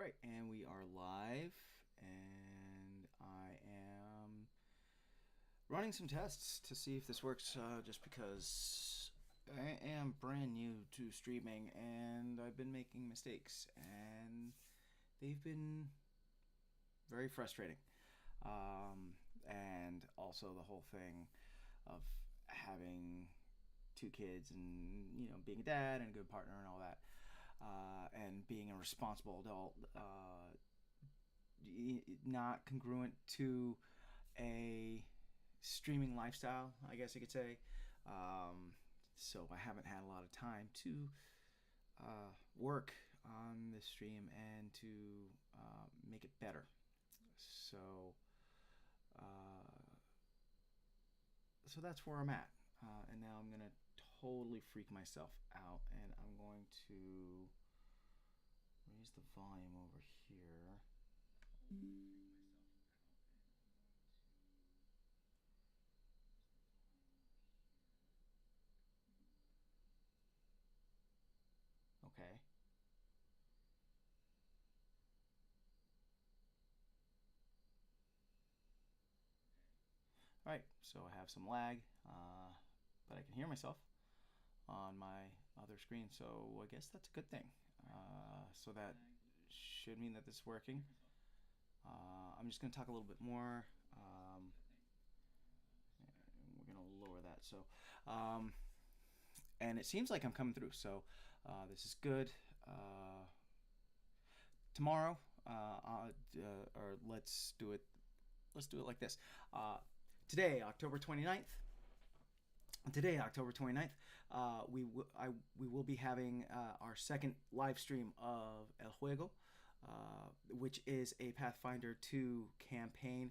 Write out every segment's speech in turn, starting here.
right, and we are live, and I am running some tests to see if this works. Just because I am brand new to streaming, and I've been making mistakes, and they've been very frustrating. And also the whole thing of having two kids, and being a dad and a good partner and all that, and being a responsible adult, not congruent to a streaming lifestyle, I guess you could say. So I haven't had a lot of time to work on this stream and to make it better. So, uh, so that's where I'm at. And now I'm gonna totally freak myself out, and I'm going to raise the volume over here. Okay. All right. So I have some lag, but I can hear myself on my other screen. So I guess that's a good thing. So that should mean that this is working. I'm just going to talk a little bit more. We're going to lower that. And it seems like I'm coming through. So this is good. Tomorrow, or let's do it. Let's do it like this. Today, October 29th. Today, October 29th, we will be having our second live stream of El Juego, which is a Pathfinder 2 campaign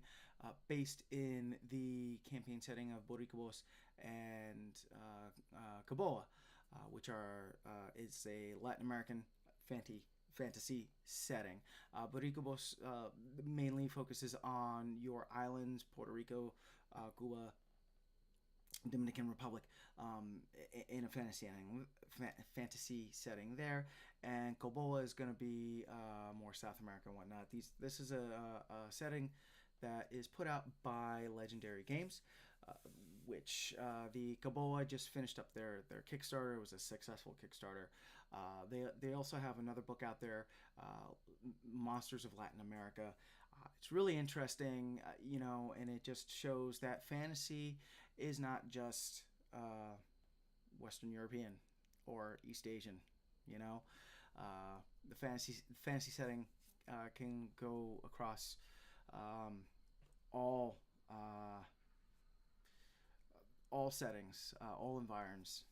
based in the campaign setting of Boricobos and Caboa, which is a Latin American fantasy setting. Boricobos mainly focuses on your islands, Puerto Rico, Cuba, Dominican Republic, in a fantasy setting there, and Coboa is going to be more South America and whatnot. This is a setting that is put out by Legendary Games, which the Coboa just finished up their Kickstarter. It was a successful Kickstarter. They also have another book out there, Monsters of Latin America. It's really interesting, and it just shows that fantasy is not just Western European or East Asian. The fantasy setting can go across all all settings, all environs.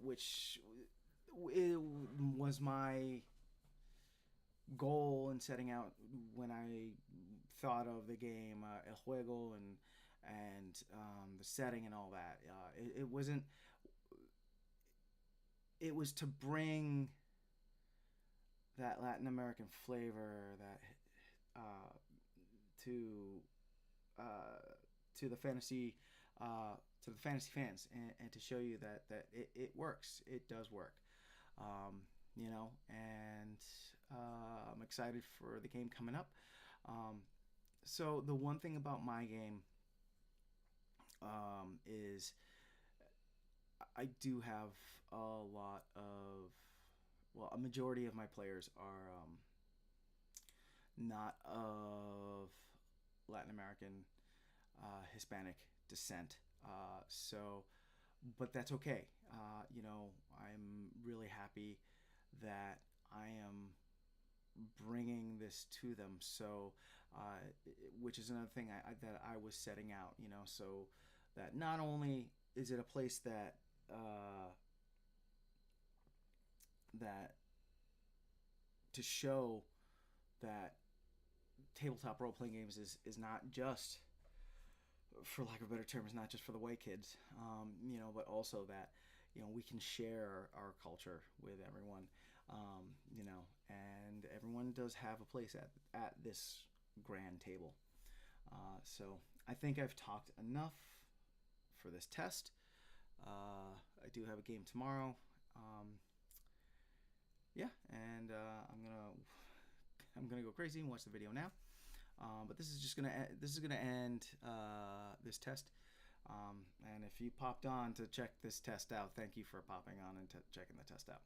Which it was my goal in setting out when I thought of the game El Juego and the setting and all that. It wasn't. It was to bring that Latin American flavor that uh, to to the fantasy fans, and to show you that it works. It does work. And I'm excited for the game coming up. So the one thing about my game is I do have a lot of, well, a majority of my players are not of Latin American, Hispanic descent. But that's okay. I'm really happy that I am bringing this to them. So, which is another thing that I was setting out. So that not only is it a place that to show that tabletop role playing games is not just, for lack of a better term, is not just for the white kids, but also that we can share our culture with everyone, and everyone does have a place at this grand table. So I think I've talked enough for this test. I do have a game tomorrow. Yeah, and I'm gonna I'm gonna go crazy and watch the video now. But this is just gonna end this test. And if you popped on to check this test out, thank you for popping on and checking the test out.